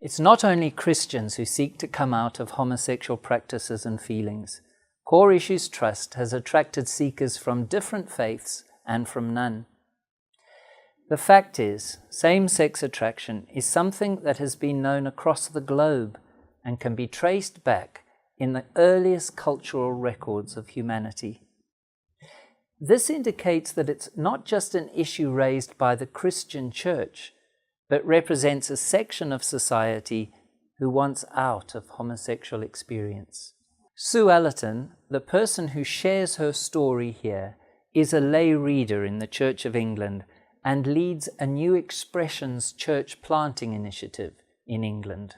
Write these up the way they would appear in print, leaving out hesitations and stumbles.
It's not only Christians who seek to come out of homosexual practices and feelings. Core Issues Trust has attracted seekers from different faiths and from none. The fact is, same-sex attraction is something that has been known across the globe and can be traced back in the earliest cultural records of humanity. This indicates that it's not just an issue raised by the Christian Church, but represents a section of society who wants out of homosexual experience. Sue Allerton, the person who shares her story here, is a lay reader in the Church of England and leads a New Expressions church planting initiative in England.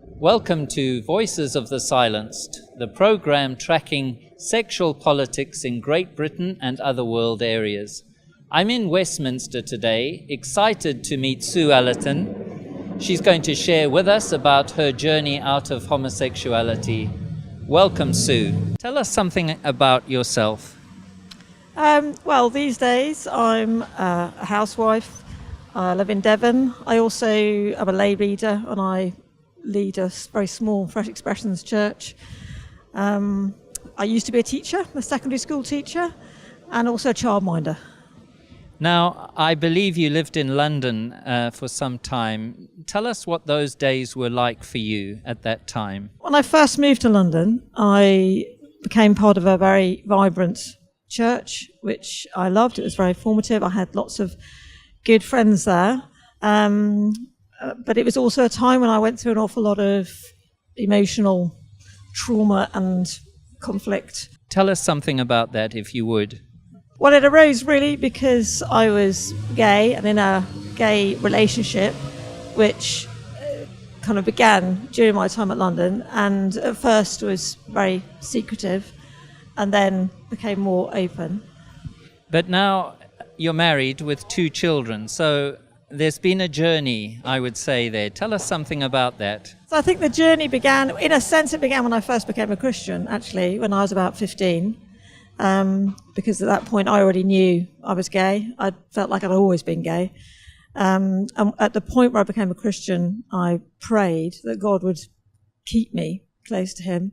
Welcome to Voices of the Silenced, the program tracking sexual politics in Great Britain and other world areas. I'm in Westminster today, excited to meet Sue Allerton. She's going to share with us about her journey out of homosexuality. Welcome, Sue. Tell us something about yourself. Well, these days I'm a housewife. I live in Devon. I also am a lay reader and I lead a very small Fresh Expressions church. I used to be a teacher, a secondary school teacher, and also a childminder. Now, I believe you lived in London for some time. Tell us what those days were like for you at that time. When I first moved to London, I became part of a very vibrant church, which I loved. It was very formative. I had lots of good friends there. But it was also a time when I went through an awful lot of emotional trauma and conflict. Tell us something about that, if you would. Well, it arose really because I was gay and in a gay relationship, which kind of began during my time at London, and at first was very secretive and then became more open. But now you're married with 2 children, so there's been a journey, I would say, there. Tell us something about that. So I think the journey began, in a sense, it began when I first became a Christian, actually, when I was about 15. Because at that point I already knew I was gay. I felt like I'd always been gay. And at the point where I became a Christian, I prayed that God would keep me close to him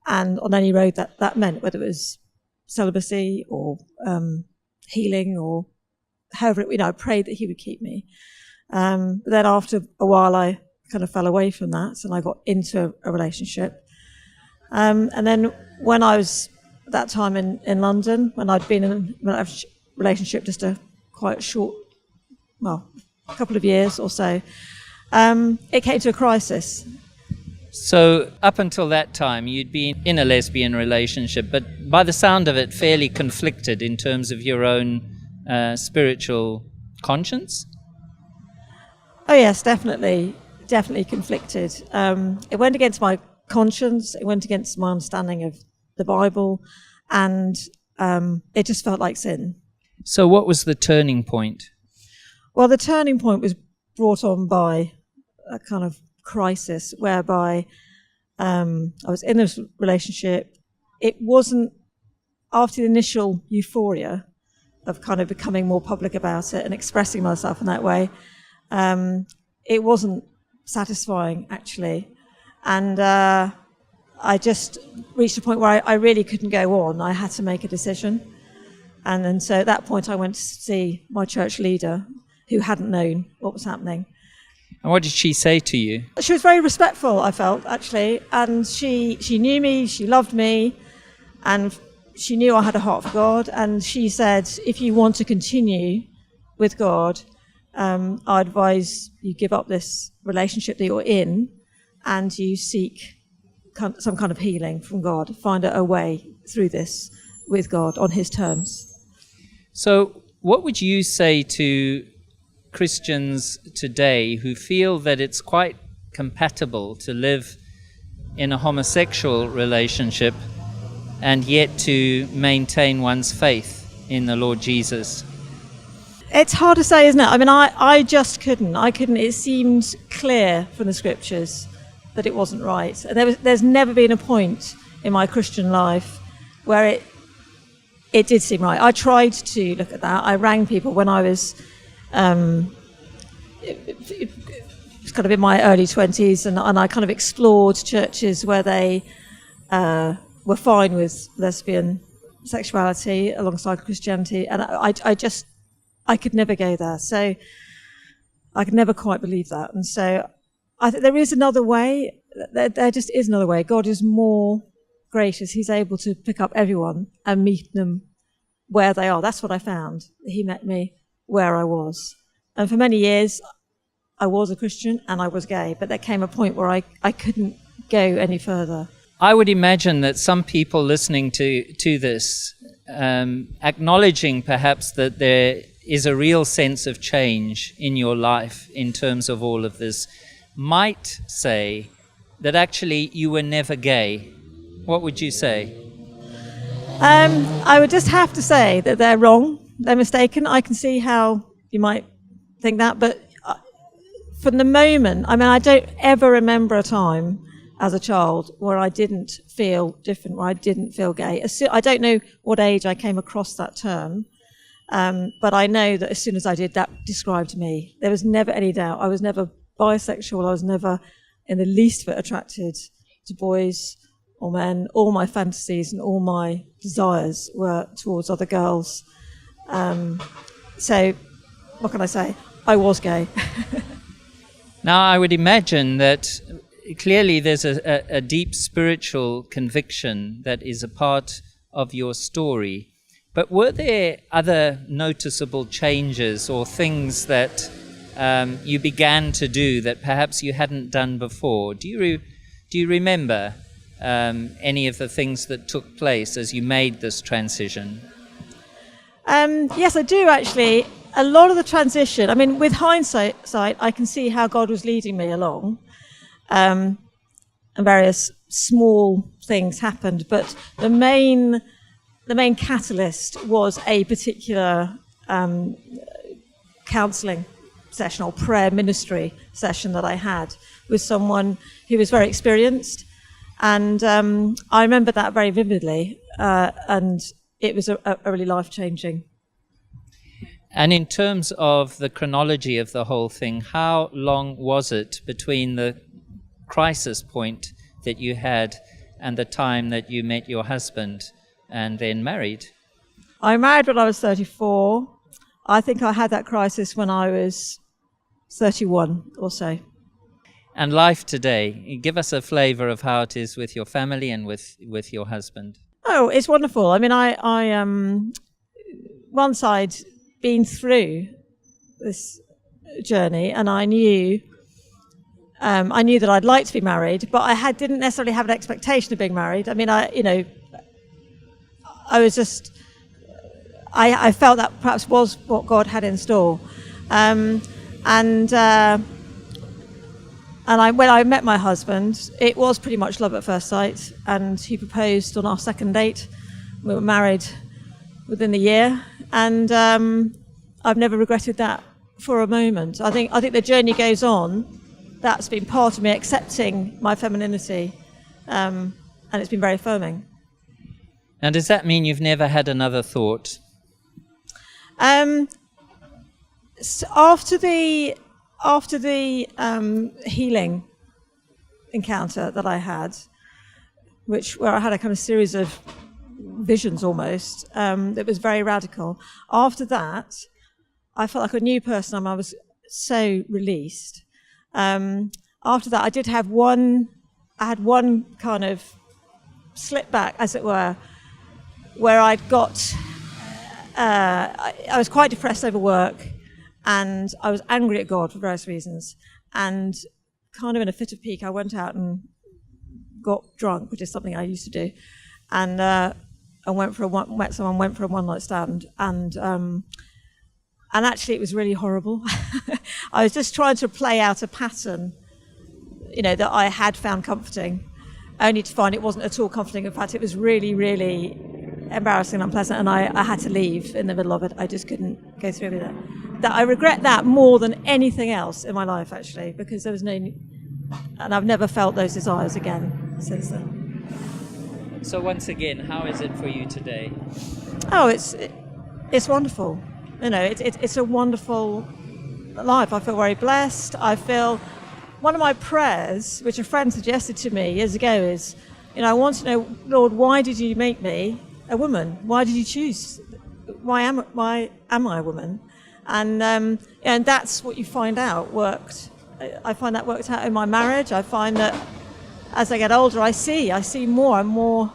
and on any road that meant, whether it was celibacy or healing or however, I prayed that he would keep me. But then after a while, I kind of fell away from that, and I got into a relationship. And then when I was at that time in London, when I'd been in a relationship just a quite short, well, a couple of years or so, it came to a crisis. So up until that time, you'd been in a lesbian relationship, but by the sound of it, fairly conflicted in terms of your own spiritual conscience? Oh yes, definitely conflicted. It went against my conscience, it went against my understanding of the Bible, and it just felt like sin. So what was the turning point? Well, the turning point was brought on by a kind of crisis whereby I was in this relationship. It wasn't, after the initial euphoria of kind of becoming more public about it and expressing myself in that way, it wasn't satisfying, actually. And I just reached a point where I really couldn't go on. I had to make a decision. And so at that point, I went to see my church leader, who hadn't known what was happening. And what did she say to you? She was very respectful, I felt, actually. And she knew me, she loved me, and she knew I had a heart for God. And she said, if you want to continue with God, I advise you give up this relationship that you're in and you seek some kind of healing from God, find a way through this with God on his terms. So what would you say to Christians today who feel that it's quite compatible to live in a homosexual relationship and yet to maintain one's faith in the Lord Jesus? It's hard to say, isn't it? I mean, I just couldn't. It seemed clear from the scriptures that it wasn't right. And there's never been a point in my Christian life where it did seem right. I tried to look at that. I rang people when I was was kind of in my early 20s, and I kind of explored churches where they were fine with lesbian sexuality alongside Christianity, and I could never go there. So I could never quite believe that. And so I think there is another way. There just is another way. God is more gracious. He's able to pick up everyone and meet them where they are. That's what I found. He met me where I was. And for many years, I was a Christian and I was gay, but there came a point where I couldn't go any further. I would imagine that some people listening to this, acknowledging perhaps that there is a real sense of change in your life in terms of all of this, might say that actually you were never gay. What would you say? I would just have to say that they're wrong. They're mistaken. I can see how you might think that, but from the moment, I mean, I don't ever remember a time as a child where I didn't feel different, where I didn't feel gay. I don't know what age I came across that term, but I know that as soon as I did, that described me. There was never any doubt. I was never bisexual. I was never in the least bit attracted to boys or men. All my fantasies and all my desires were towards other girls. So what can I say? I was gay. Now, I would imagine that clearly there's a deep spiritual conviction that is a part of your story. But were there other noticeable changes or things that you began to do that perhaps you hadn't done before? Do you remember any of the things that took place as you made this transition? Yes, I do actually. A lot of the transition, I mean, with hindsight, I can see how God was leading me along. And various small things happened, but the main catalyst was a particular counselling session or prayer ministry session that I had with someone who was very experienced, and I remember that very vividly, and it was a really life-changing. And in terms of the chronology of the whole thing, how long was it between the crisis point that you had and the time that you met your husband and then married? I married when I was 34. I think I had that crisis when I was 31 or so. And life today, give us a flavour of how it is with your family and with your husband. Oh, it's wonderful. I mean, I once I'd been through this journey, and I knew that I'd like to be married, but I didn't necessarily have an expectation of being married. I mean, I felt that perhaps was what God had in store, when I met my husband, it was pretty much love at first sight, and he proposed on our second date. We were married within the year, and I've never regretted that for a moment. I think the journey goes on. That's been part of me accepting my femininity, and it's been very affirming. And does that mean you've never had another thought? So after the healing encounter that I had, where I had a kind of series of visions almost, that was very radical. After that, I felt like a new person. I was so released. After that, I had one kind of slip back, as it were, where I was quite depressed over work, and I was angry at God for various reasons. And kind of in a fit of pique, I went out and got drunk, which is something I used to do, and met someone, went for a one-night stand, and actually it was really horrible. I was just trying to play out a pattern, that I had found comforting, only to find it wasn't at all comforting. In fact, it was really, really embarrassing and unpleasant, and I had to leave in the middle of it. I just couldn't go through with it. That I regret that more than anything else in my life, actually, because there was and I've never felt those desires again since then. So once again, how is it for you today? Oh, it's wonderful. It's a wonderful life. I feel very blessed. I feel one of my prayers, which a friend suggested to me years ago, is, I want to know, Lord, why did you make me a woman? Why did you choose? Why am I a woman? And that's what you find out worked. I find that worked out in my marriage. I find that as I get older, I see more and more.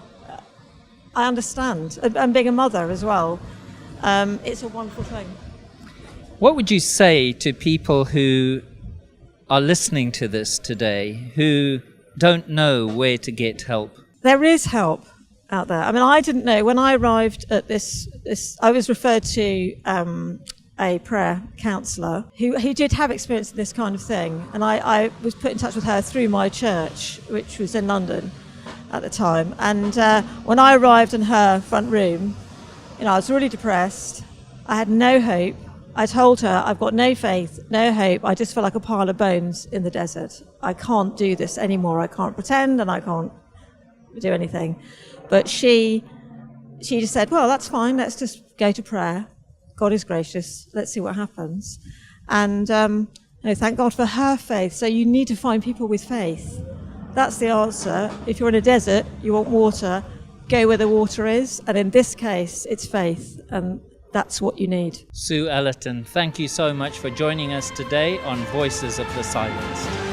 I understand. And being a mother as well, it's a wonderful thing. What would you say to people who are listening to this today, who don't know where to get help? There is help out there. I mean, I didn't know. When I arrived at this I was referred to a prayer counsellor who did have experience in this kind of thing. And I was put in touch with her through my church, which was in London at the time. And when I arrived in her front room, I was really depressed. I had no hope. I told her, I've got no faith, no hope. I just feel like a pile of bones in the desert. I can't do this anymore. I can't pretend and I can't do anything. But she just said, well, that's fine. Let's just go to prayer. God is gracious. Let's see what happens. And thank God for her faith. So you need to find people with faith. That's the answer. If you're in a desert, you want water, go where the water is. And in this case, it's faith. And that's what you need. Sue Allerton, thank you so much for joining us today on Voices of the Silenced.